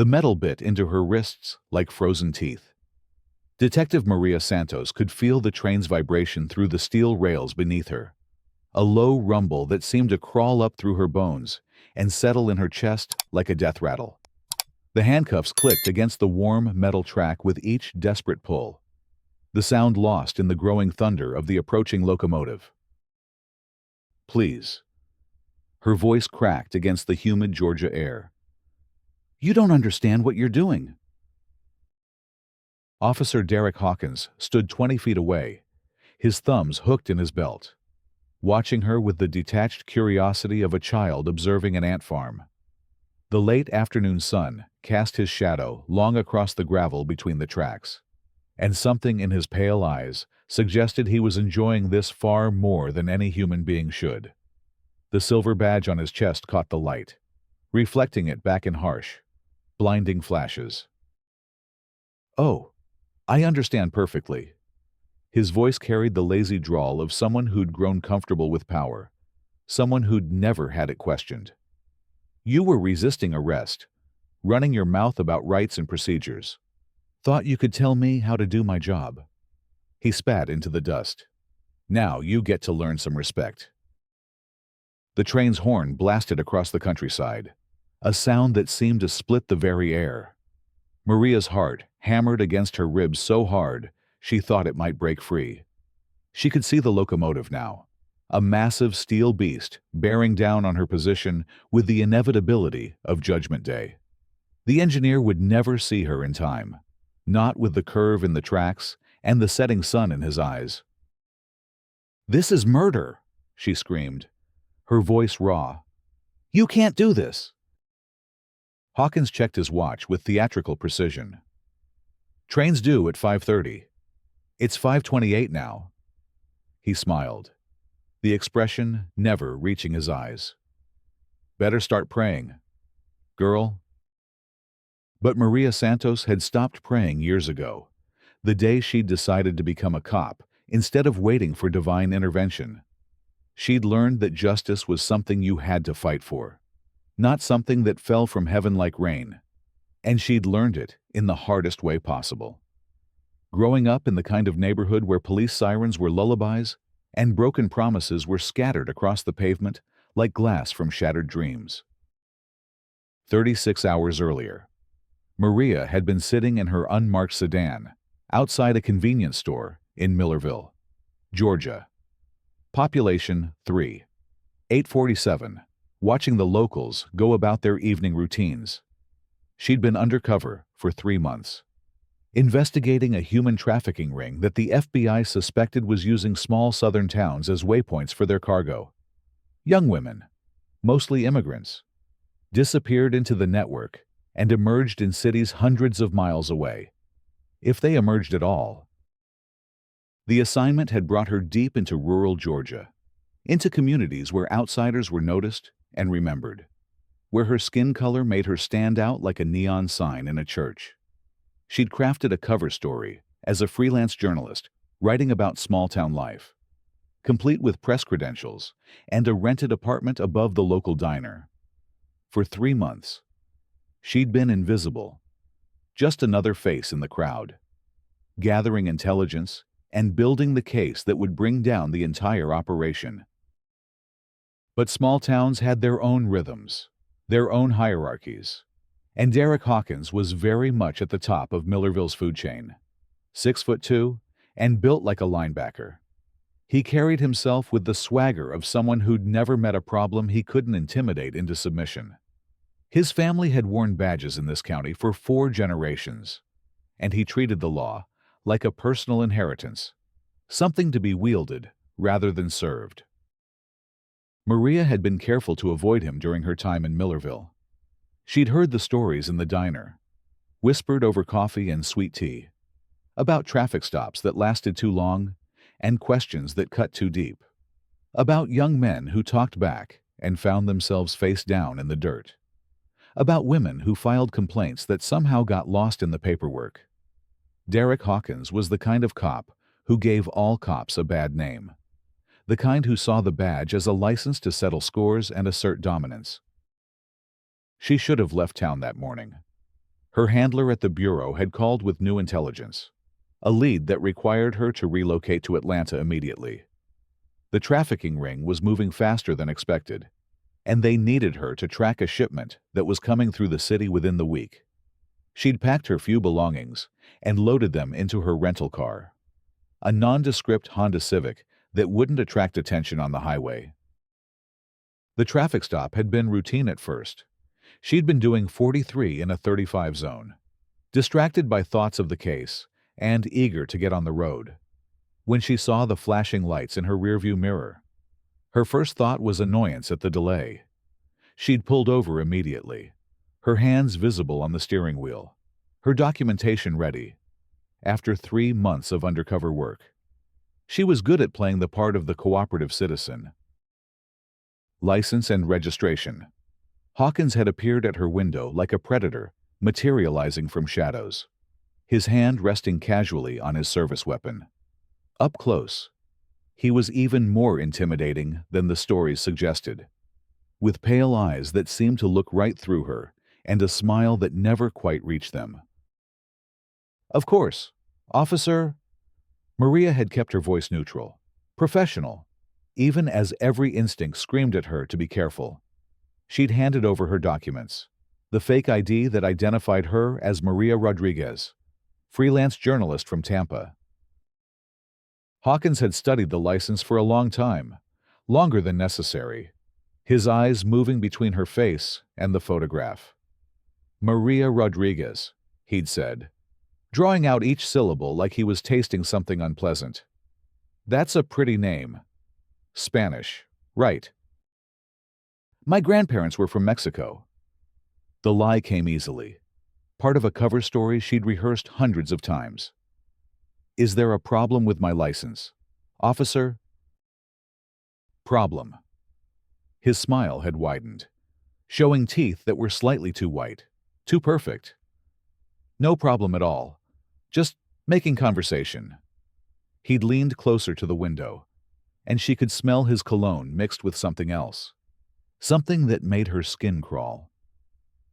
The metal bit into her wrists like frozen teeth. Detective Maria Santos could feel the train's vibration through the steel rails beneath her, a low rumble that seemed to crawl up through her bones and settle in her chest like a death rattle. The handcuffs clicked against the warm metal track with each desperate pull, the sound lost in the growing thunder of the approaching locomotive. "Please." Her voice cracked against the humid Georgia air. "You don't understand what you're doing." Officer Derek Hawkins stood 20 feet away, his thumbs hooked in his belt, watching her with the detached curiosity of a child observing an ant farm. The late afternoon sun cast his shadow long across the gravel between the tracks, and something in his pale eyes suggested he was enjoying this far more than any human being should. The silver badge on his chest caught the light, reflecting it back in harsh, blinding flashes. "Oh, I understand perfectly." His voice carried the lazy drawl of someone who'd grown comfortable with power, someone who'd never had it questioned. "You were resisting arrest, running your mouth about rights and procedures. Thought you could tell me how to do my job." He spat into the dust. "Now you get to learn some respect." The train's horn blasted across the countryside, a sound that seemed to split the very air. Maria's heart hammered against her ribs so hard she thought it might break free. She could see the locomotive now, a massive steel beast bearing down on her position with the inevitability of Judgment Day. The engineer would never see her in time, not with the curve in the tracks and the setting sun in his eyes. "This is murder," she screamed, her voice raw. "You can't do this." Hawkins checked his watch with theatrical precision. "Train's due at 5:30. It's 5:28 now." He smiled, the expression never reaching his eyes. "Better start praying, girl." But Maria Santos had stopped praying years ago, the day she'd decided to become a cop instead of waiting for divine intervention. She'd learned that justice was something you had to fight for, not something that fell from heaven like rain. And she'd learned it in the hardest way possible. Growing up in the kind of neighborhood where police sirens were lullabies and broken promises were scattered across the pavement like glass from shattered dreams. 36 hours earlier, Maria had been sitting in her unmarked sedan outside a convenience store in Millerville, Georgia. Population 3. 847, watching the locals go about their evening routines. She'd been undercover for 3 months, investigating a human trafficking ring that the FBI suspected was using small southern towns as waypoints for their cargo. Young women, mostly immigrants, disappeared into the network and emerged in cities hundreds of miles away, if they emerged at all. The assignment had brought her deep into rural Georgia, into communities where outsiders were noticed and remembered, where her skin color made her stand out like a neon sign in a church. She'd crafted a cover story as a freelance journalist, writing about small-town life, complete with press credentials and a rented apartment above the local diner. For 3 months, she'd been invisible, just another face in the crowd, gathering intelligence and building the case that would bring down the entire operation. But small towns had their own rhythms, their own hierarchies, and Derek Hawkins was very much at the top of Millerville's food chain. 6'2" and built like a linebacker. He carried himself with the swagger of someone who'd never met a problem he couldn't intimidate into submission. His family had worn badges in this county for 4 generations, and he treated the law like a personal inheritance, something to be wielded rather than served. Maria had been careful to avoid him during her time in Millerville. She'd heard the stories in the diner, whispered over coffee and sweet tea, about traffic stops that lasted too long and questions that cut too deep, about young men who talked back and found themselves face down in the dirt, about women who filed complaints that somehow got lost in the paperwork. Derek Hawkins was the kind of cop who gave all cops a bad name, the kind who saw the badge as a license to settle scores and assert dominance. She should have left town that morning. Her handler at the bureau had called with new intelligence, a lead that required her to relocate to Atlanta immediately. The trafficking ring was moving faster than expected, and they needed her to track a shipment that was coming through the city within the week. She'd packed her few belongings and loaded them into her rental car, a nondescript Honda Civic that wouldn't attract attention on the highway. The traffic stop had been routine at first. She'd been doing 43 in a 35 zone, distracted by thoughts of the case and eager to get on the road, when she saw the flashing lights in her rearview mirror. Her first thought was annoyance at the delay. She'd pulled over immediately, her hands visible on the steering wheel, her documentation ready. After 3 months of undercover work, she was good at playing the part of the cooperative citizen. License and registration. Hawkins had appeared at her window like a predator, materializing from shadows, his hand resting casually on his service weapon. Up close, he was even more intimidating than the stories suggested, with pale eyes that seemed to look right through her and a smile that never quite reached them. "Of course, officer." Maria had kept her voice neutral, professional, even as every instinct screamed at her to be careful. She'd handed over her documents, the fake ID that identified her as Maria Rodriguez, freelance journalist from Tampa. Hawkins had studied the license for a long time, longer than necessary, his eyes moving between her face and the photograph. "Maria Rodriguez," he'd said, drawing out each syllable like he was tasting something unpleasant. "That's a pretty name. Spanish, right?" "My grandparents were from Mexico." The lie came easily, part of a cover story she'd rehearsed hundreds of times. "Is there a problem with my license, officer?" Problem. His smile had widened, showing teeth that were slightly too white, too perfect. "No problem at all. Just making conversation." He'd leaned closer to the window, and she could smell his cologne mixed with something else, something that made her skin crawl.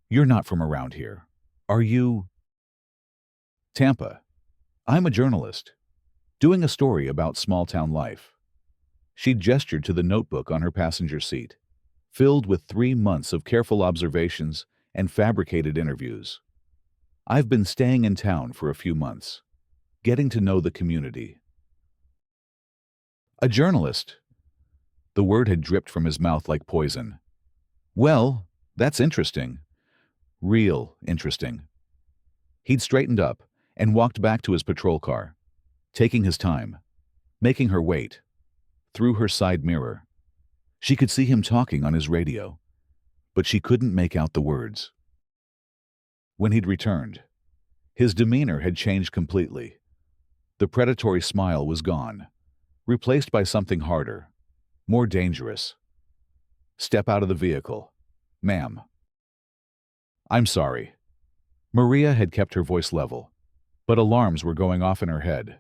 "You're not from around here, are you?" "Tampa. I'm a journalist, doing a story about small-town life." She gestured to the notebook on her passenger seat, filled with 3 months of careful observations and fabricated interviews. "I've been staying in town for a few months, getting to know the community." "A journalist?" The word had dripped from his mouth like poison. "Well, that's interesting. Real interesting." He'd straightened up and walked back to his patrol car, taking his time, making her wait. Through her side mirror, she could see him talking on his radio, but she couldn't make out the words. When he'd returned, his demeanor had changed completely. The predatory smile was gone, replaced by something harder, more dangerous. "Step out of the vehicle, ma'am." "I'm sorry." Maria had kept her voice level, but alarms were going off in her head.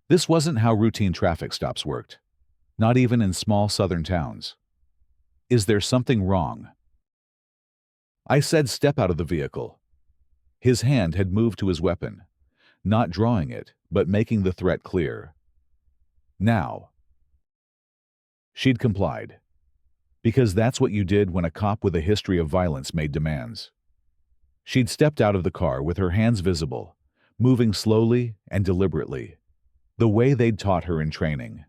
This wasn't how routine traffic stops worked, not even in small southern towns. "Is there something wrong?" "I said step out of the vehicle." His hand had moved to his weapon, not drawing it, but making the threat clear. "Now." She'd complied, because that's what you did when a cop with a history of violence made demands. She'd stepped out of the car with her hands visible, moving slowly and deliberately, the way they'd taught her in training.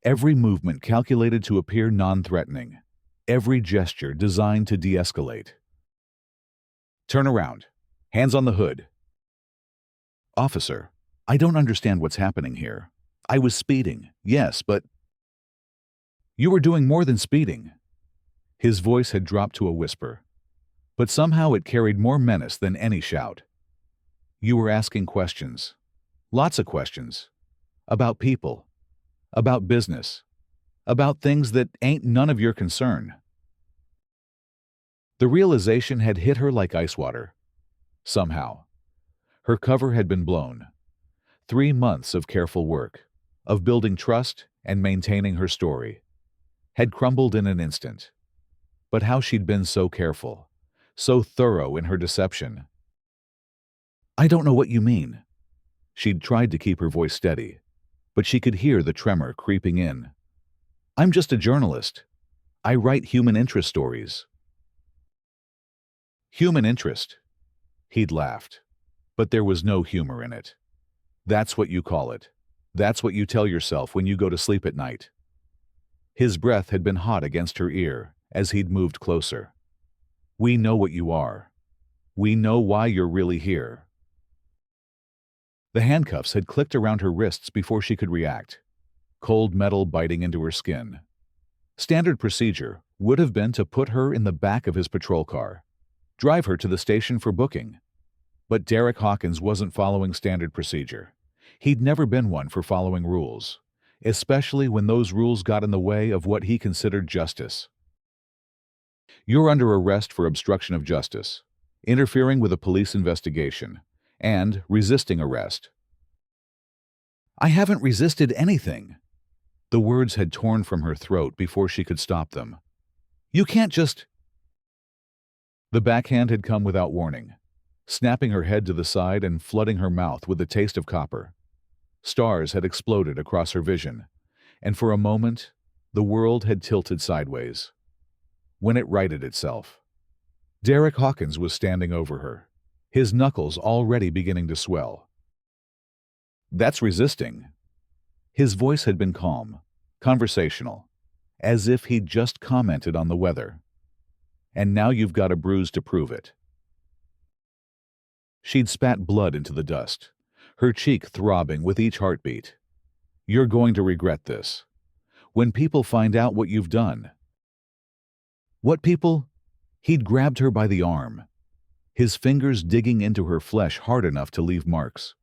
Every movement calculated to appear non-threatening, every gesture designed to de-escalate. "Turn around. Hands on the hood." "Officer, I don't understand what's happening here. I was speeding, yes, but—" "You were doing more than speeding." His voice had dropped to a whisper, but somehow it carried more menace than any shout. "You were asking questions. Lots of questions. About people. About business. About things that ain't none of your concern." The realization had hit her like ice water. Somehow. Her cover had been blown. 3 months of careful work, of building trust and maintaining her story, had crumbled in an instant. But how she'd been so careful, so thorough in her deception. I don't know what you mean. She'd tried to keep her voice steady, but she could hear the tremor creeping in. I'm just a journalist. I write human interest stories. Human interest? He'd laughed, but there was no humor in it. That's what you call it. That's what you tell yourself when you go to sleep at night. His breath had been hot against her ear as he'd moved closer. We know what you are. We know why you're really here. The handcuffs had clicked around her wrists before she could react, cold metal biting into her skin. Standard procedure would have been to put her in the back of his patrol car, drive her to the station for booking. But Derek Hawkins wasn't following standard procedure. He'd never been one for following rules, especially when those rules got in the way of what he considered justice. You're under arrest for obstruction of justice, interfering with a police investigation, and resisting arrest. I haven't resisted anything. The words had torn from her throat before she could stop them. You can't just... The backhand had come without warning, snapping her head to the side and flooding her mouth with the taste of copper. Stars had exploded across her vision, and for a moment, the world had tilted sideways. When it righted itself, Derek Hawkins was standing over her, his knuckles already beginning to swell. That's resisting. His voice had been calm, conversational, as if he'd just commented on the weather. And now you've got a bruise to prove it. She'd spat blood into the dust, her cheek throbbing with each heartbeat. You're going to regret this. When people find out what you've done. What people? He'd grabbed her by the arm, his fingers digging into her flesh hard enough to leave marks.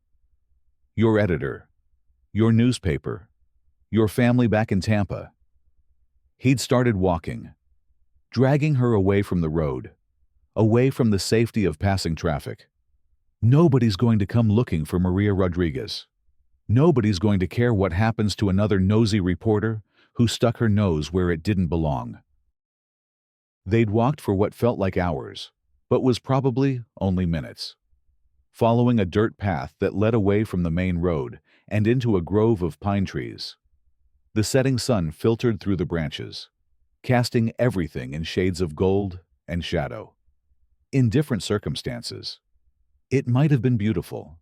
Your editor, your newspaper, your family back in Tampa. He'd started walking, dragging her away from the road, away from the safety of passing traffic. Nobody's going to come looking for Maria Rodriguez. Nobody's going to care what happens to another nosy reporter who stuck her nose where it didn't belong. They'd walked for what felt like hours, but was probably only minutes, following a dirt path that led away from the main road and into a grove of pine trees. The setting sun filtered through the branches, casting everything in shades of gold and shadow. In different circumstances, it might have been beautiful,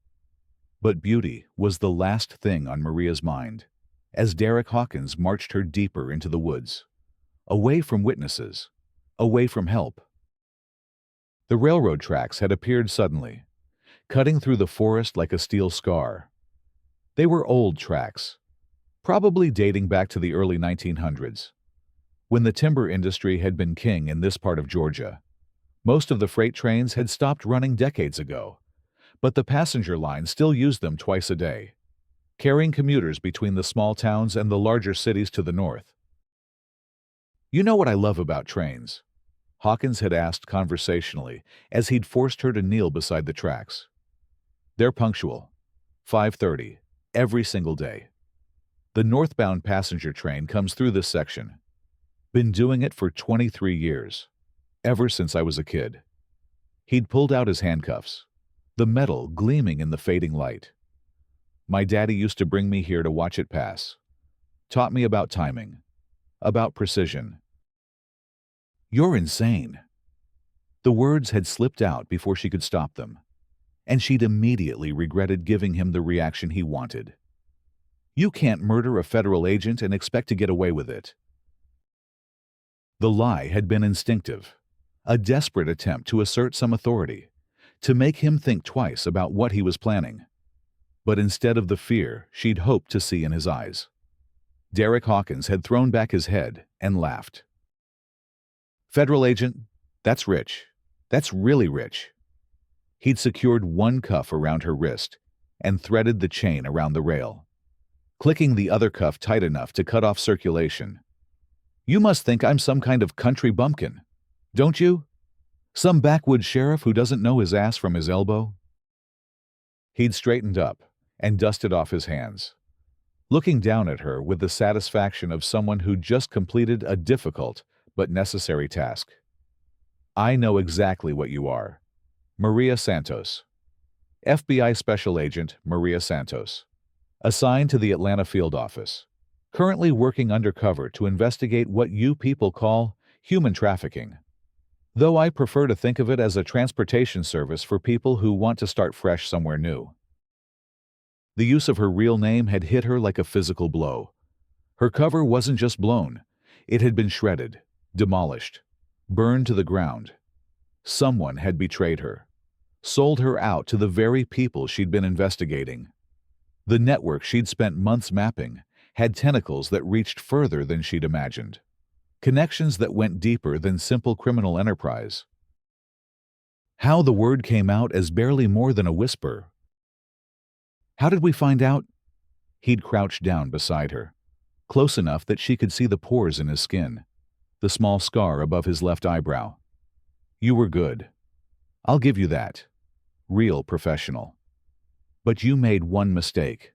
but beauty was the last thing on Maria's mind as Derek Hawkins marched her deeper into the woods, away from witnesses, away from help. The railroad tracks had appeared suddenly, cutting through the forest like a steel scar. They were old tracks, probably dating back to the early 1900s, when the timber industry had been king in this part of Georgia. Most of the freight trains had stopped running decades ago, but the passenger line still used them twice a day, carrying commuters between the small towns and the larger cities to the north. You know what I love about trains? Hawkins had asked conversationally as he'd forced her to kneel beside the tracks. They're punctual, 5:30, every single day. The northbound passenger train comes through this section. Been doing it for 23 years, ever since I was a kid. He'd pulled out his handcuffs, the metal gleaming in the fading light. My daddy used to bring me here to watch it pass. Taught me about timing, about precision. You're insane. The words had slipped out before she could stop them, and she'd immediately regretted giving him the reaction he wanted. You can't murder a federal agent and expect to get away with it. The lie had been instinctive, a desperate attempt to assert some authority, to make him think twice about what he was planning. But instead of the fear she'd hoped to see in his eyes, Derek Hawkins had thrown back his head and laughed. Federal agent, that's rich. That's really rich. He'd secured one cuff around her wrist and threaded the chain around the rail, clicking the other cuff tight enough to cut off circulation. You must think I'm some kind of country bumpkin, don't you? Some backwoods sheriff who doesn't know his ass from his elbow? He'd straightened up and dusted off his hands, looking down at her with the satisfaction of someone who'd just completed a difficult but necessary task. I know exactly what you are. Maria Santos. FBI Special Agent Maria Santos, assigned to the Atlanta field office, currently working undercover to investigate what you people call human trafficking. Though I prefer to think of it as a transportation service for people who want to start fresh somewhere new. The use of her real name had hit her like a physical blow. Her cover wasn't just blown, it had been shredded, demolished, burned to the ground. Someone had betrayed her, sold her out to the very people she'd been investigating. The network she'd spent months mapping had tentacles that reached further than she'd imagined. Connections that went deeper than simple criminal enterprise. How the word came out as barely more than a whisper. How did we find out? He'd crouched down beside her, close enough that she could see the pores in his skin, the small scar above his left eyebrow. You were good. I'll give you that. Real professional. But you made one mistake.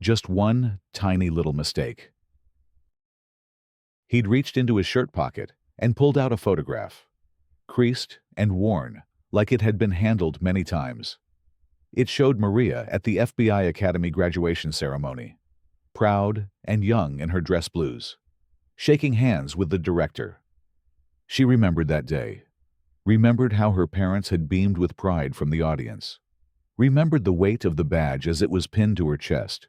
Just one tiny little mistake. He'd reached into his shirt pocket and pulled out a photograph, creased and worn, like it had been handled many times. It showed Maria at the FBI Academy graduation ceremony, proud and young in her dress blues, shaking hands with the director. She remembered that day, remembered how her parents had beamed with pride from the audience, remembered the weight of the badge as it was pinned to her chest.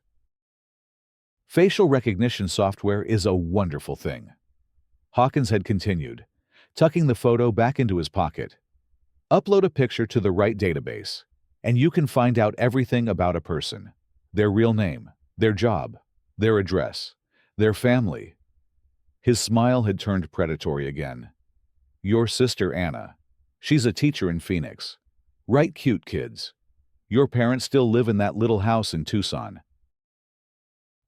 Facial recognition software is a wonderful thing. Hawkins had continued, tucking the photo back into his pocket. Upload a picture to the right database, and you can find out everything about a person. Their real name, their job, their address, their family. His smile had turned predatory again. Your sister Anna. She's a teacher in Phoenix. Right cute kids. Your parents still live in that little house in Tucson.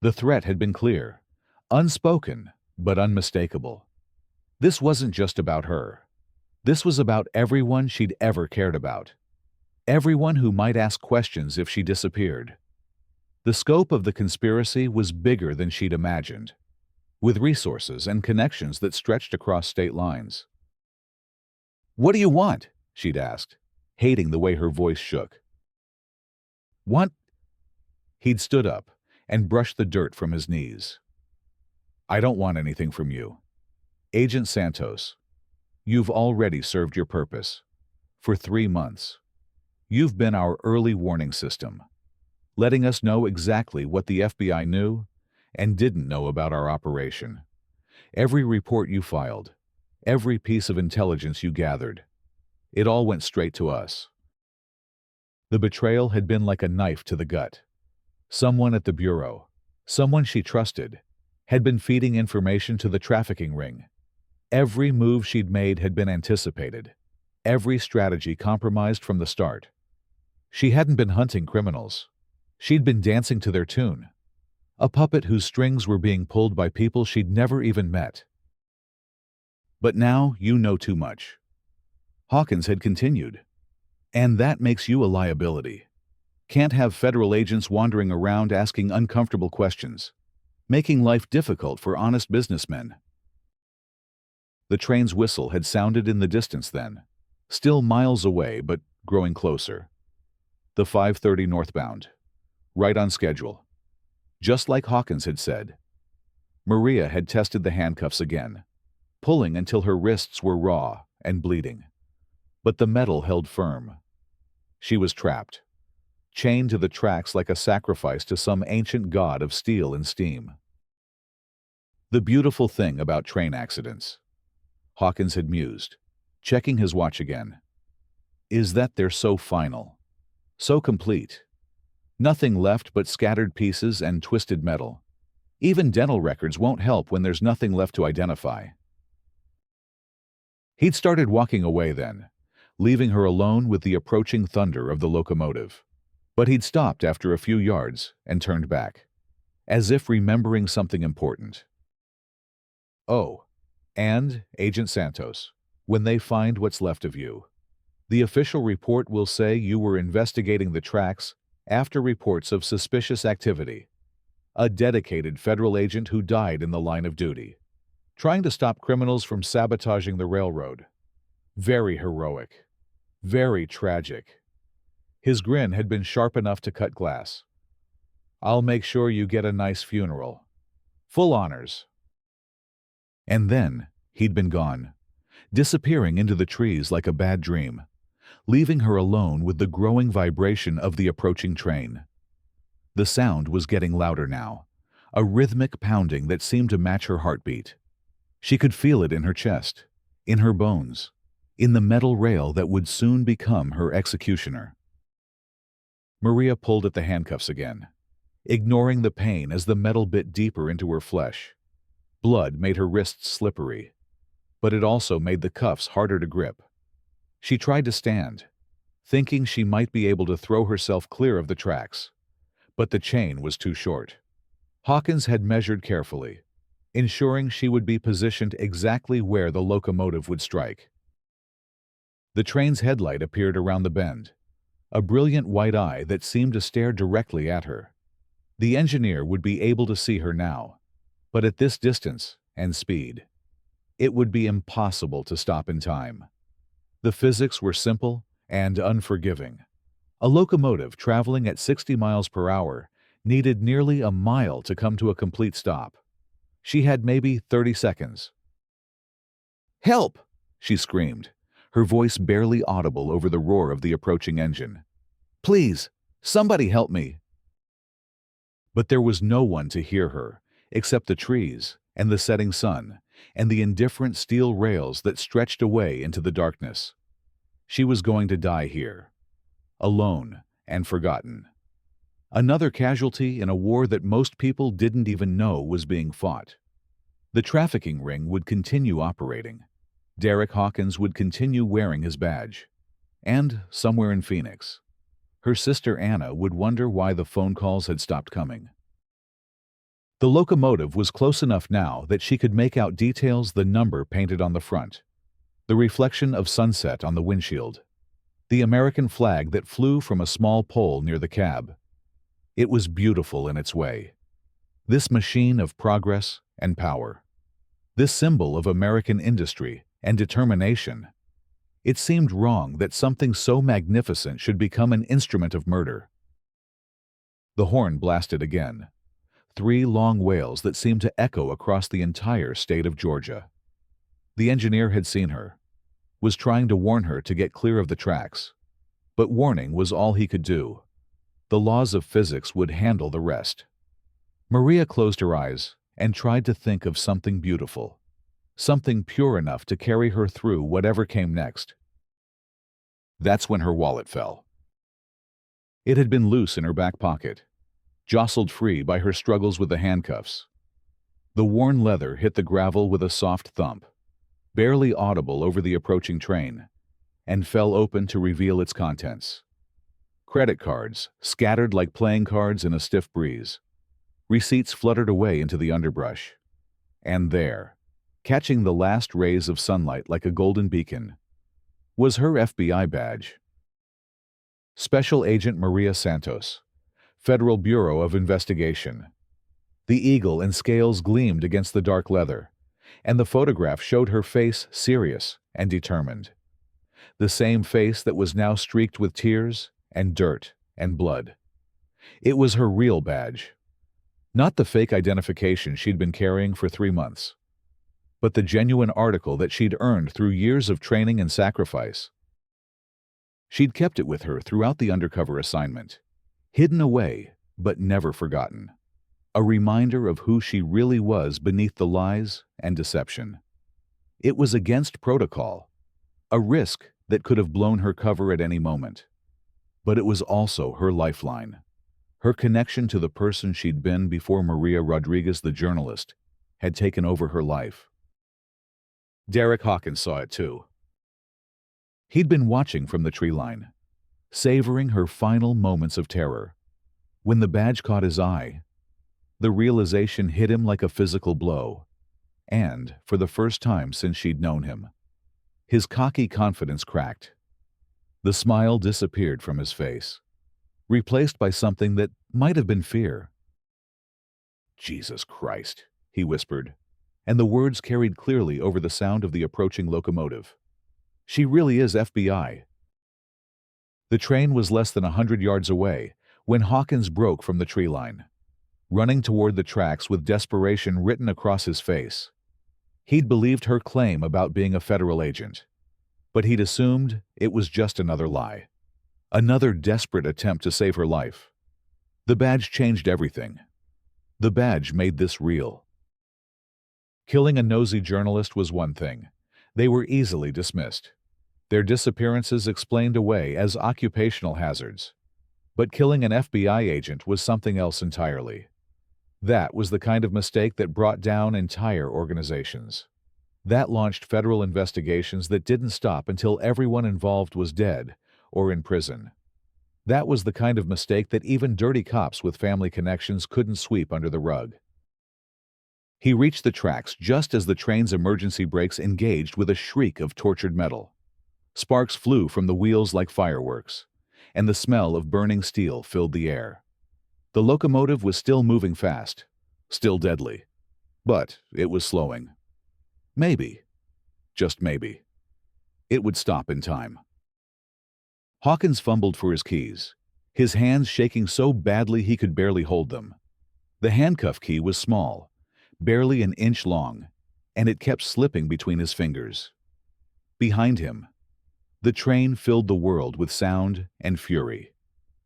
The threat had been clear, unspoken, but unmistakable. This wasn't just about her. This was about everyone she'd ever cared about. Everyone who might ask questions if she disappeared. The scope of the conspiracy was bigger than she'd imagined, with resources and connections that stretched across state lines. What do you want? She'd asked, hating the way her voice shook. Want? He'd stood up and brushed the dirt from his knees. I don't want anything from you. Agent Santos, you've already served your purpose. For 3 months. You've been our early warning system, letting us know exactly what the FBI knew and didn't know about our operation. Every report you filed, every piece of intelligence you gathered, it all went straight to us. The betrayal had been like a knife to the gut. Someone at the bureau, someone she trusted, had been feeding information to the trafficking ring. Every move she'd made had been anticipated, every strategy compromised from the start. She hadn't been hunting criminals. She'd been dancing to their tune, a puppet whose strings were being pulled by people she'd never even met. But now you know too much. Hawkins had continued. And that makes you a liability. Can't have federal agents wandering around asking uncomfortable questions, making life difficult for honest businessmen. The train's whistle had sounded in the distance then, still miles away but growing closer. The 5:30 northbound, right on schedule. Just like Hawkins had said. Maria had tested the handcuffs again, pulling until her wrists were raw and bleeding. But the metal held firm. She was trapped, chained to the tracks like a sacrifice to some ancient god of steel and steam. The beautiful thing about train accidents, Hawkins had mused, checking his watch again, is that they're so final, so complete. Nothing left but scattered pieces and twisted metal. Even dental records won't help when there's nothing left to identify. He'd started walking away then, leaving her alone with the approaching thunder of the locomotive. But he'd stopped after a few yards and turned back, as if remembering something important. Oh, and, Agent Santos, when they find what's left of you, the official report will say you were investigating the tracks after reports of suspicious activity. A dedicated federal agent who died in the line of duty, trying to stop criminals from sabotaging the railroad. Very heroic. Very tragic. His grin had been sharp enough to cut glass. "I'll make sure you get a nice funeral. Full honors." And then he'd been gone, disappearing into the trees like a bad dream, leaving her alone with the growing vibration of the approaching train. The sound was getting louder now, a rhythmic pounding that seemed to match her heartbeat. She could feel it in her chest, in her bones, in the metal rail that would soon become her executioner. Maria pulled at the handcuffs again, ignoring the pain as the metal bit deeper into her flesh. Blood made her wrists slippery, but it also made the cuffs harder to grip. She tried to stand, thinking she might be able to throw herself clear of the tracks, but the chain was too short. Hawkins had measured carefully, ensuring she would be positioned exactly where the locomotive would strike. The train's headlight appeared around the bend, a brilliant white eye that seemed to stare directly at her. The engineer would be able to see her now, but at this distance and speed, it would be impossible to stop in time. The physics were simple and unforgiving. A locomotive traveling at 60 miles per hour needed nearly a mile to come to a complete stop. She had maybe 30 seconds. "Help!" she screamed, her voice barely audible over the roar of the approaching engine. "Please, somebody help me!" But there was no one to hear her, except the trees and the setting sun and the indifferent steel rails that stretched away into the darkness. She was going to die here, alone and forgotten. Another casualty in a war that most people didn't even know was being fought. The trafficking ring would continue operating. Derek Hawkins would continue wearing his badge. And somewhere in Phoenix, her sister Anna would wonder why the phone calls had stopped coming. The locomotive was close enough now that she could make out details: the number painted on the front, the reflection of sunset on the windshield, the American flag that flew from a small pole near the cab. It was beautiful in its way. This machine of progress and power. This symbol of American industry and determination. It seemed wrong that something so magnificent should become an instrument of murder. The horn blasted again. 3 long wails that seemed to echo across the entire state of Georgia. The engineer had seen her, was trying to warn her to get clear of the tracks. But warning was all he could do. The laws of physics would handle the rest. Maria closed her eyes and tried to think of something beautiful, something pure enough to carry her through whatever came next. That's when her wallet fell. It had been loose in her back pocket, jostled free by her struggles with the handcuffs. The worn leather hit the gravel with a soft thump, barely audible over the approaching train, and fell open to reveal its contents. Credit cards, scattered like playing cards in a stiff breeze. Receipts fluttered away into the underbrush. And there, catching the last rays of sunlight like a golden beacon, was her FBI badge. Special Agent Maria Santos, Federal Bureau of Investigation. The eagle and scales gleamed against the dark leather, and the photograph showed her face serious and determined. The same face that was now streaked with tears and dirt and blood. It was her real badge. Not the fake identification she'd been carrying for 3 months, but the genuine article that she'd earned through years of training and sacrifice. She'd kept it with her throughout the undercover assignment, hidden away but never forgotten. A reminder of who she really was beneath the lies and deception. It was against protocol, a risk that could have blown her cover at any moment. But it was also her lifeline, her connection to the person she'd been before Maria Rodriguez, the journalist, had taken over her life. Derek Hawkins saw it too. He'd been watching from the tree line, savoring her final moments of terror. When the badge caught his eye, the realization hit him like a physical blow, and, for the first time since she'd known him, his cocky confidence cracked. The smile disappeared from his face, replaced by something that might have been fear. "Jesus Christ," he whispered, and the words carried clearly over the sound of the approaching locomotive. "She really is FBI." The train was less than 100 yards away when Hawkins broke from the tree line, running toward the tracks with desperation written across his face. He'd believed her claim about being a federal agent, but he'd assumed it was just another lie. Another desperate attempt to save her life. The badge changed everything. The badge made this real. Killing a nosy journalist was one thing. They were easily dismissed. Their disappearances explained away as occupational hazards. But killing an FBI agent was something else entirely. That was the kind of mistake that brought down entire organizations. That launched federal investigations that didn't stop until everyone involved was dead or in prison. That was the kind of mistake that even dirty cops with family connections couldn't sweep under the rug. He reached the tracks just as the train's emergency brakes engaged with a shriek of tortured metal. Sparks flew from the wheels like fireworks, and the smell of burning steel filled the air. The locomotive was still moving fast, still deadly, but it was slowing. Maybe, just maybe, it would stop in time. Hawkins fumbled for his keys, his hands shaking so badly he could barely hold them. The handcuff key was small, barely an inch long, and it kept slipping between his fingers. Behind him, the train filled the world with sound and fury,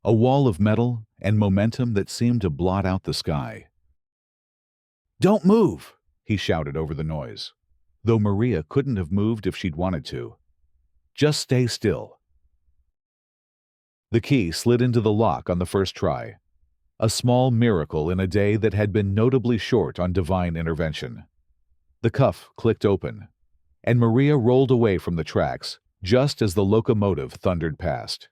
a wall of metal and momentum that seemed to blot out the sky. "Don't move!" he shouted over the noise, though Maria couldn't have moved if she'd wanted to. "Just stay still." The key slid into the lock on the first try, a small miracle in a day that had been notably short on divine intervention. The cuff clicked open, and Maria rolled away from the tracks just as the locomotive thundered past,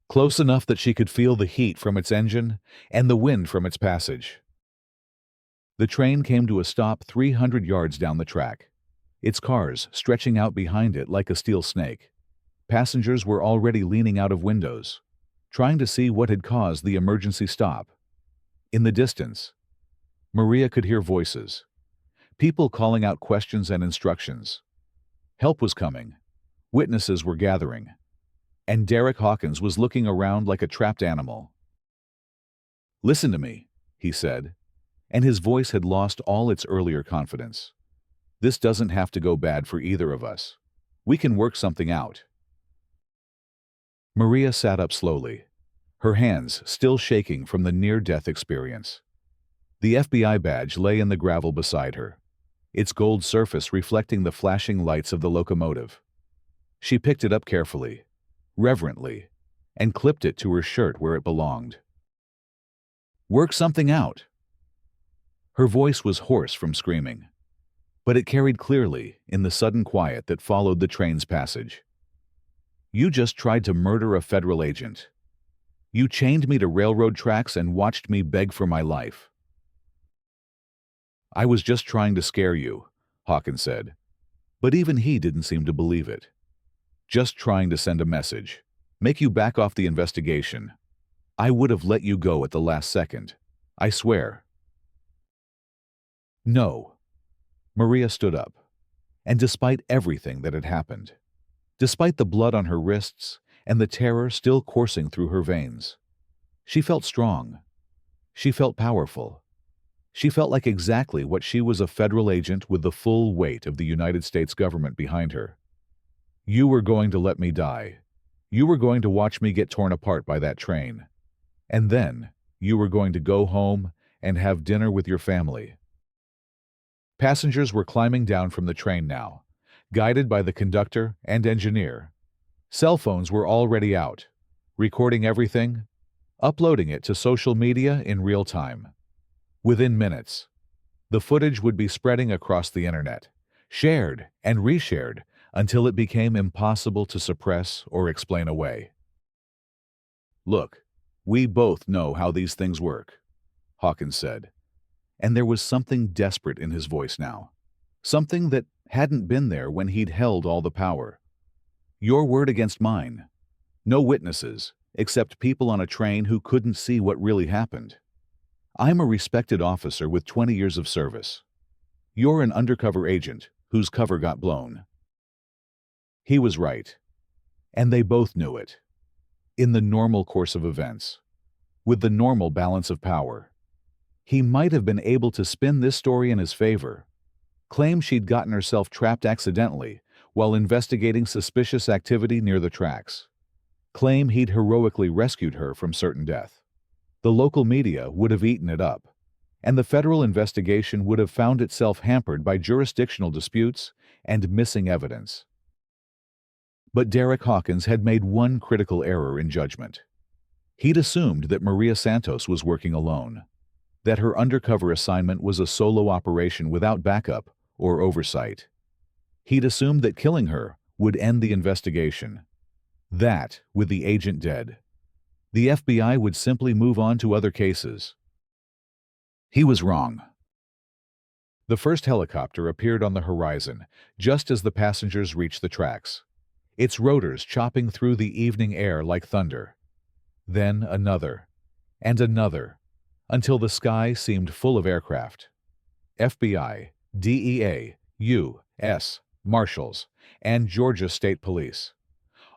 close enough that she could feel the heat from its engine and the wind from its passage. The train came to a stop 300 yards down the track, its cars stretching out behind it like a steel snake. Passengers were already leaning out of windows, trying to see what had caused the emergency stop. In the distance, Maria could hear voices, people calling out questions and instructions. Help was coming, witnesses were gathering, and Derek Hawkins was looking around like a trapped animal. "Listen to me," he said, and his voice had lost all its earlier confidence. "This doesn't have to go bad for either of us. We can work something out." Maria sat up slowly, her hands still shaking from the near-death experience. The FBI badge lay in the gravel beside her, its gold surface reflecting the flashing lights of the locomotive. She picked it up carefully, reverently, and clipped it to her shirt where it belonged. "Work something out." Her voice was hoarse from screaming, but it carried clearly in the sudden quiet that followed the train's passage. "You just tried to murder a federal agent. You chained me to railroad tracks and watched me beg for my life." "I was just trying to scare you," Hawkins said, but even he didn't seem to believe it. "Just trying to send a message, make you back off the investigation. I would have let you go at the last second, I swear." "No." Maria stood up, and despite everything that had happened, despite the blood on her wrists and the terror still coursing through her veins, she felt strong. She felt powerful. She felt like exactly what she was, a federal agent with the full weight of the United States government behind her. "You were going to let me die. You were going to watch me get torn apart by that train. And then you were going to go home and have dinner with your family." Passengers were climbing down from the train now, guided by the conductor and engineer. Cell phones were already out, recording everything, uploading it to social media in real time. Within minutes, the footage would be spreading across the internet, shared and reshared until it became impossible to suppress or explain away. "Look, we both know how these things work," Hawkins said, and there was something desperate in his voice now, something that hadn't been there when he'd held all the power. "Your word against mine. No witnesses, except people on a train who couldn't see what really happened. I'm a respected officer with 20 years of service. You're an undercover agent whose cover got blown." He was right, and they both knew it. in the normal course of events, with the normal balance of power. He might have been able to spin this story in his favor, claim she'd gotten herself trapped accidentally while investigating suspicious activity near the tracks, claim he'd heroically rescued her from certain death. The local media would have eaten it up, and the federal investigation would have found itself hampered by jurisdictional disputes and missing evidence. But Derek Hawkins had made one critical error in judgment. He'd assumed that Maria Santos was working alone, that her undercover assignment was a solo operation without backup or oversight. He'd assumed that killing her would end the investigation, that, with the agent dead, the FBI would simply move on to other cases. He was wrong. The first helicopter appeared on the horizon just as the passengers reached the tracks, its rotors chopping through the evening air like thunder. Then another, and another, until the sky seemed full of aircraft. FBI, DEA, U.S. Marshals, and Georgia State Police,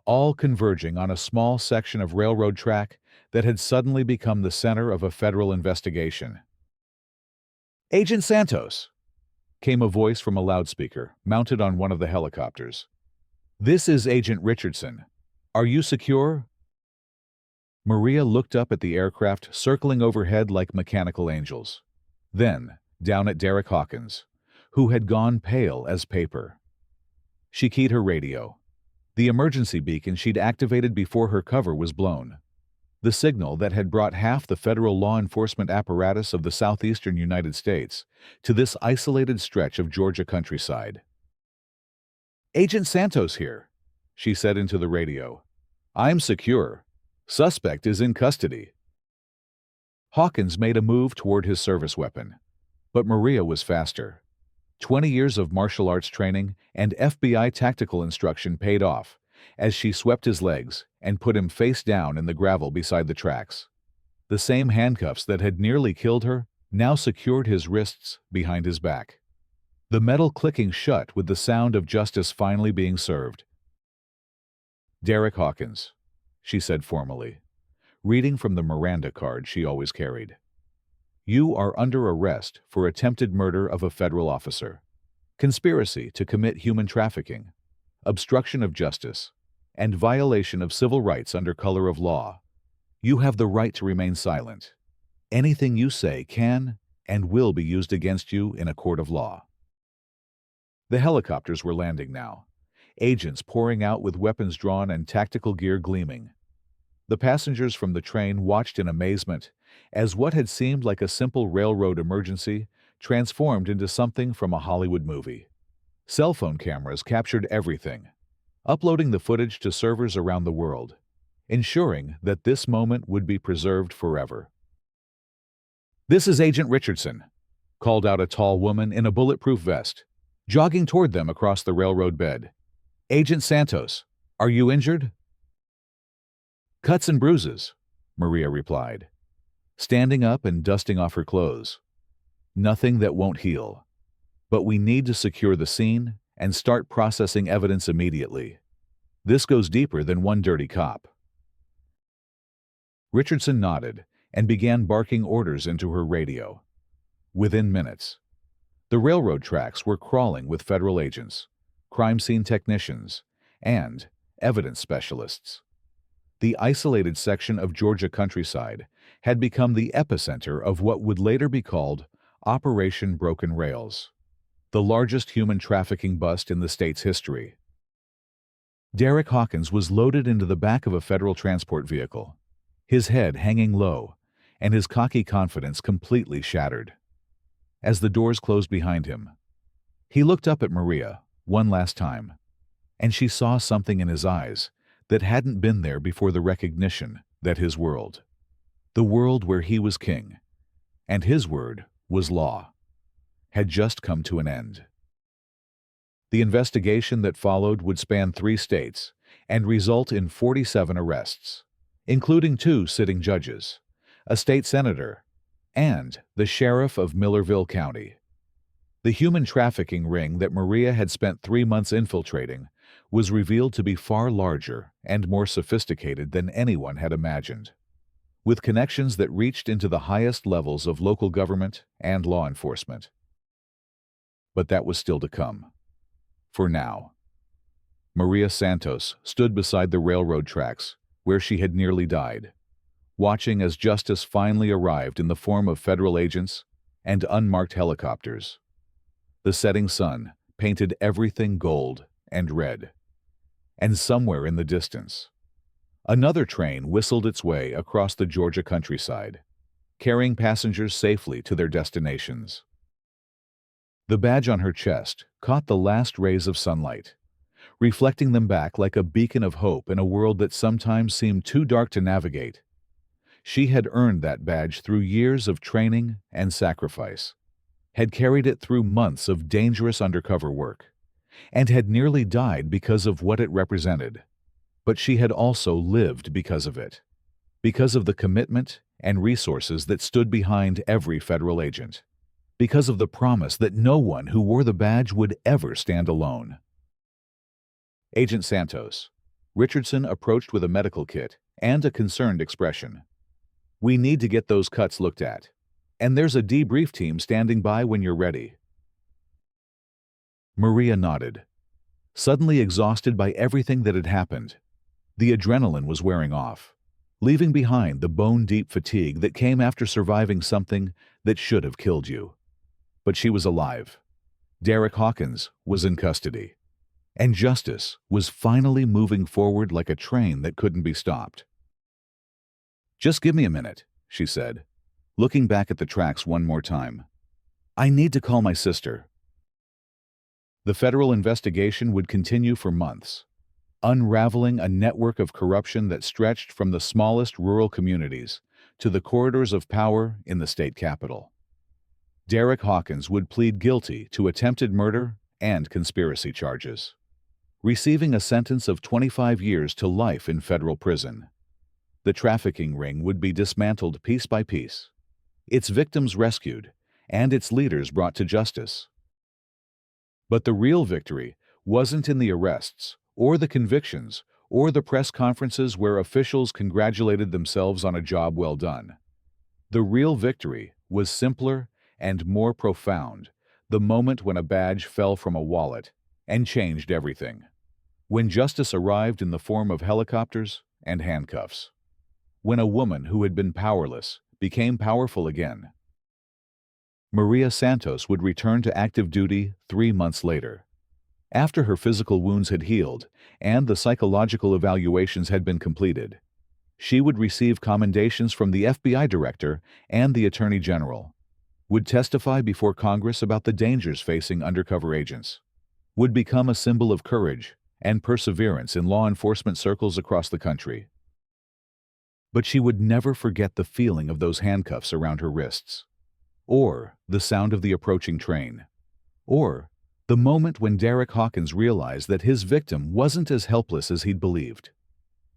all converging on a small section of railroad track that had suddenly become the center of a federal investigation. "Agent Santos," came a voice from a loudspeaker mounted on one of the helicopters. "This is Agent Richardson. Are you secure?" Maria looked up at the aircraft circling overhead like mechanical angels, then down at Derek Hawkins, who had gone pale as paper. She keyed her radio, the emergency beacon she'd activated before her cover was blown, the signal that had brought half the federal law enforcement apparatus of the southeastern United States to this isolated stretch of Georgia countryside. "Agent Santos here," she said into the radio. "I'm secure. Suspect is in custody." Hawkins made a move toward his service weapon, but Maria was faster. 20 years of martial arts training and FBI tactical instruction paid off as she swept his legs and put him face down in the gravel beside the tracks. The same handcuffs that had nearly killed her now secured his wrists behind his back, the metal clicking shut with the sound of justice finally being served. "Derek Hawkins," she said formally, reading from the Miranda card she always carried. "You are under arrest for attempted murder of a federal officer, conspiracy to commit human trafficking, obstruction of justice, and violation of civil rights under color of law. You have the right to remain silent. Anything you say can and will be used against you in a court of law." The helicopters were landing now, agents pouring out with weapons drawn and tactical gear gleaming. The passengers from the train watched in amazement as what had seemed like a simple railroad emergency transformed into something from a Hollywood movie. Cell phone cameras captured everything, uploading the footage to servers around the world, ensuring that this moment would be preserved forever. "This is Agent Richardson," called out a tall woman in a bulletproof vest, jogging toward them across the railroad bed. "Agent Santos, are you injured?" "Cuts and bruises," Maria replied, standing up and dusting off her clothes. "Nothing that won't heal. But we need to secure the scene and start processing evidence immediately. This goes deeper than one dirty cop." Richardson nodded and began barking orders into her radio. Within minutes, the railroad tracks were crawling with federal agents, crime scene technicians, and evidence specialists. The isolated section of Georgia countryside had become the epicenter of what would later be called Operation Broken Rails, the largest human trafficking bust in the state's history. Derek Hawkins was loaded into the back of a federal transport vehicle, his head hanging low and his cocky confidence completely shattered. As the doors closed behind him, he looked up at Maria one last time, and she saw something in his eyes that hadn't been there before the recognition that his world, the world where he was king, and his word was law, had just come to an end. The investigation that followed would span 3 states and result in 47 arrests, including 2 sitting judges, a state senator, and the sheriff of Millerville County. The human trafficking ring that Maria had spent 3 months infiltrating was revealed to be far larger and more sophisticated than anyone had imagined, with connections that reached into the highest levels of local government and law enforcement. But that was still to come. For now, Maria Santos stood beside the railroad tracks where she had nearly died, watching as justice finally arrived in the form of federal agents and unmarked helicopters. The setting sun painted everything gold and red. And somewhere in the distance, another train whistled its way across the Georgia countryside, carrying passengers safely to their destinations. The badge on her chest caught the last rays of sunlight, reflecting them back like a beacon of hope in a world that sometimes seemed too dark to navigate. She had earned that badge through years of training and sacrifice, had carried it through months of dangerous undercover work, and had nearly died because of what it represented. But she had also lived because of it, because of the commitment and resources that stood behind every federal agent, because of the promise that no one who wore the badge would ever stand alone. Agent Santos. Richardson approached with a medical kit and a concerned expression. "We need to get those cuts looked at, and there's a debrief team standing by when you're ready." Maria nodded, suddenly exhausted by everything that had happened. The adrenaline was wearing off, leaving behind the bone-deep fatigue that came after surviving something that should have killed you. But she was alive. Derek Hawkins was in custody, and justice was finally moving forward like a train that couldn't be stopped. "Just give me a minute," she said, looking back at the tracks one more time. "I need to call my sister." The federal investigation would continue for months, unraveling a network of corruption that stretched from the smallest rural communities to the corridors of power in the state capitol. Derek Hawkins would plead guilty to attempted murder and conspiracy charges, receiving a sentence of 25 years to life in federal prison. The trafficking ring would be dismantled piece by piece, its victims rescued, and its leaders brought to justice. But the real victory wasn't in the arrests, or the convictions, or the press conferences where officials congratulated themselves on a job well done. The real victory was simpler and more profound, the moment when a badge fell from a wallet and changed everything. When justice arrived in the form of helicopters and handcuffs. When a woman who had been powerless became powerful again. Maria Santos would return to active duty 3 months later, after her physical wounds had healed and the psychological evaluations had been completed. She would receive commendations from the FBI director and the Attorney General, would testify before Congress about the dangers facing undercover agents, would become a symbol of courage and perseverance in law enforcement circles across the country. But she would never forget the feeling of those handcuffs around her wrists, or the sound of the approaching train, or the moment when Derek Hawkins realized that his victim wasn't as helpless as he'd believed.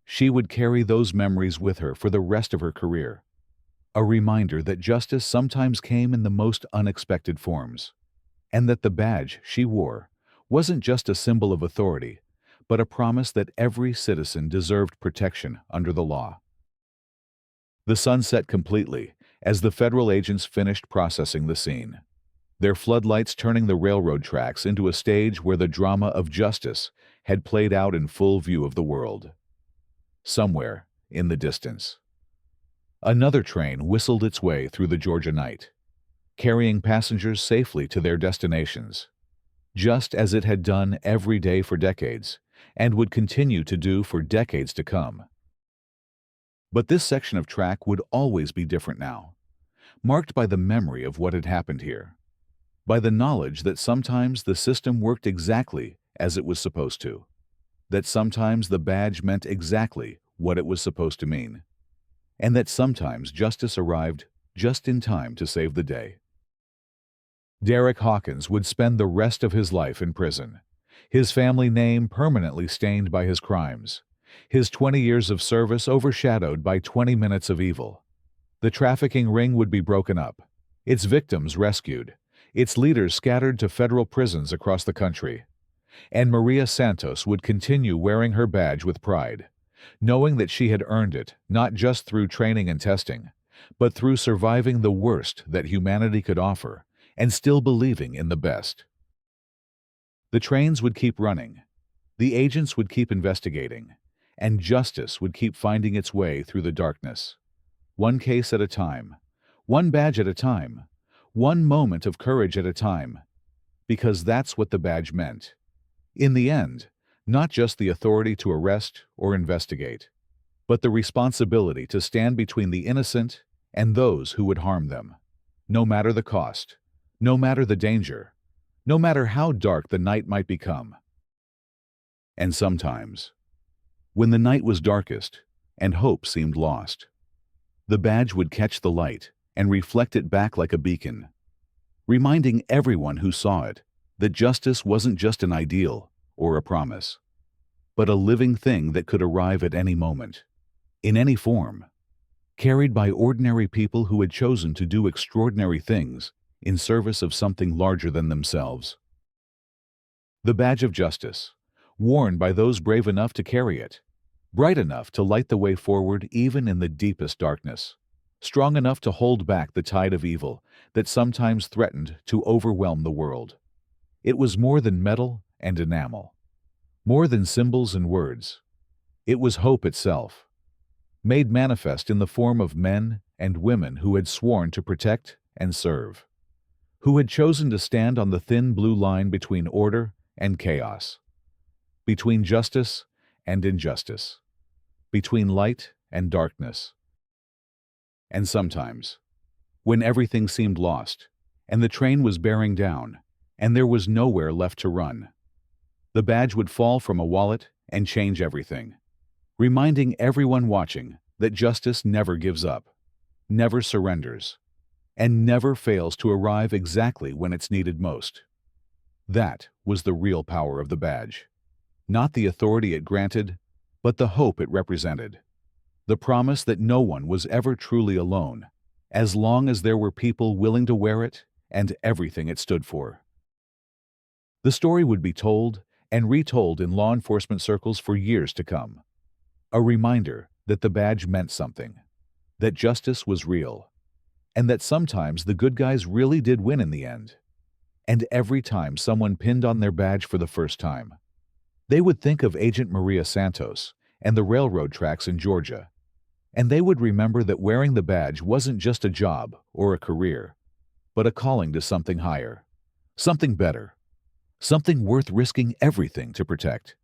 She would carry those memories with her for the rest of her career, a reminder that justice sometimes came in the most unexpected forms, and that the badge she wore wasn't just a symbol of authority, but a promise that every citizen deserved protection under the law. The sun set completely as the federal agents finished processing the scene, their floodlights turning the railroad tracks into a stage where the drama of justice had played out in full view of the world. Somewhere in the distance, another train whistled its way through the Georgia night, carrying passengers safely to their destinations, just as it had done every day for decades and would continue to do for decades to come. But this section of track would always be different now, marked by the memory of what had happened here, by the knowledge that sometimes the system worked exactly as it was supposed to, that sometimes the badge meant exactly what it was supposed to mean, and that sometimes justice arrived just in time to save the day. Derek Hawkins would spend the rest of his life in prison, his family name permanently stained by his crimes, his 20 years of service overshadowed by 20 minutes of evil. The trafficking ring would be broken up, its victims rescued, its leaders scattered to federal prisons across the country, And Maria Santos would continue wearing her badge with pride, knowing that she had earned it not just through training and testing, but through surviving the worst that humanity could offer and still believing in the best. The trains would keep running, the agents would keep investigating, and justice would keep finding its way through the darkness. One case at a time, one badge at a time, one moment of courage at a time, because that's what the badge meant. In the end, not just the authority to arrest or investigate, but the responsibility to stand between the innocent and those who would harm them, no matter the cost, no matter the danger, no matter how dark the night might become. And sometimes, when the night was darkest and hope seemed lost, the badge would catch the light and reflect it back like a beacon, reminding everyone who saw it that justice wasn't just an ideal or a promise, but a living thing that could arrive at any moment, in any form, carried by ordinary people who had chosen to do extraordinary things in service of something larger than themselves. The badge of justice, worn by those brave enough to carry it, bright enough to light the way forward even in the deepest darkness, strong enough to hold back the tide of evil that sometimes threatened to overwhelm the world. It was more than metal and enamel, more than symbols and words. It was hope itself, made manifest in the form of men and women who had sworn to protect and serve, who had chosen to stand on the thin blue line between order and chaos, between justice and injustice, between light and darkness. And sometimes, when everything seemed lost, and the train was bearing down, and there was nowhere left to run, the badge would fall from a wallet and change everything, reminding everyone watching that justice never gives up, never surrenders, and never fails to arrive exactly when it's needed most. That was the real power of the badge. Not the authority it granted, but the hope it represented. The promise that no one was ever truly alone, as long as there were people willing to wear it and everything it stood for. The story would be told and retold in law enforcement circles for years to come. A reminder that the badge meant something, that justice was real, and that sometimes the good guys really did win in the end. And every time someone pinned on their badge for the first time, they would think of Agent Maria Santos and the railroad tracks in Georgia, and they would remember that wearing the badge wasn't just a job or a career, but a calling to something higher, something better, something worth risking everything to protect.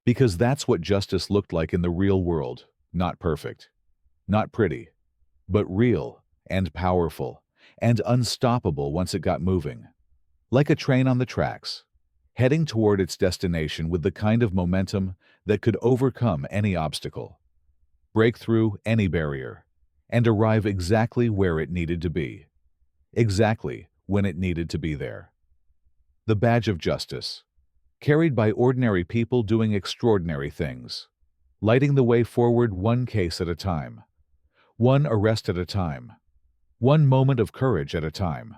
Because that's what justice looked like in the real world, not perfect, not pretty, but real and powerful and unstoppable once it got moving, like a train on the tracks, heading toward its destination with the kind of momentum that could overcome any obstacle, break through any barrier, and arrive exactly where it needed to be, exactly when it needed to be there. The badge of justice, carried by ordinary people doing extraordinary things, lighting the way forward one case at a time, one arrest at a time, one moment of courage at a time.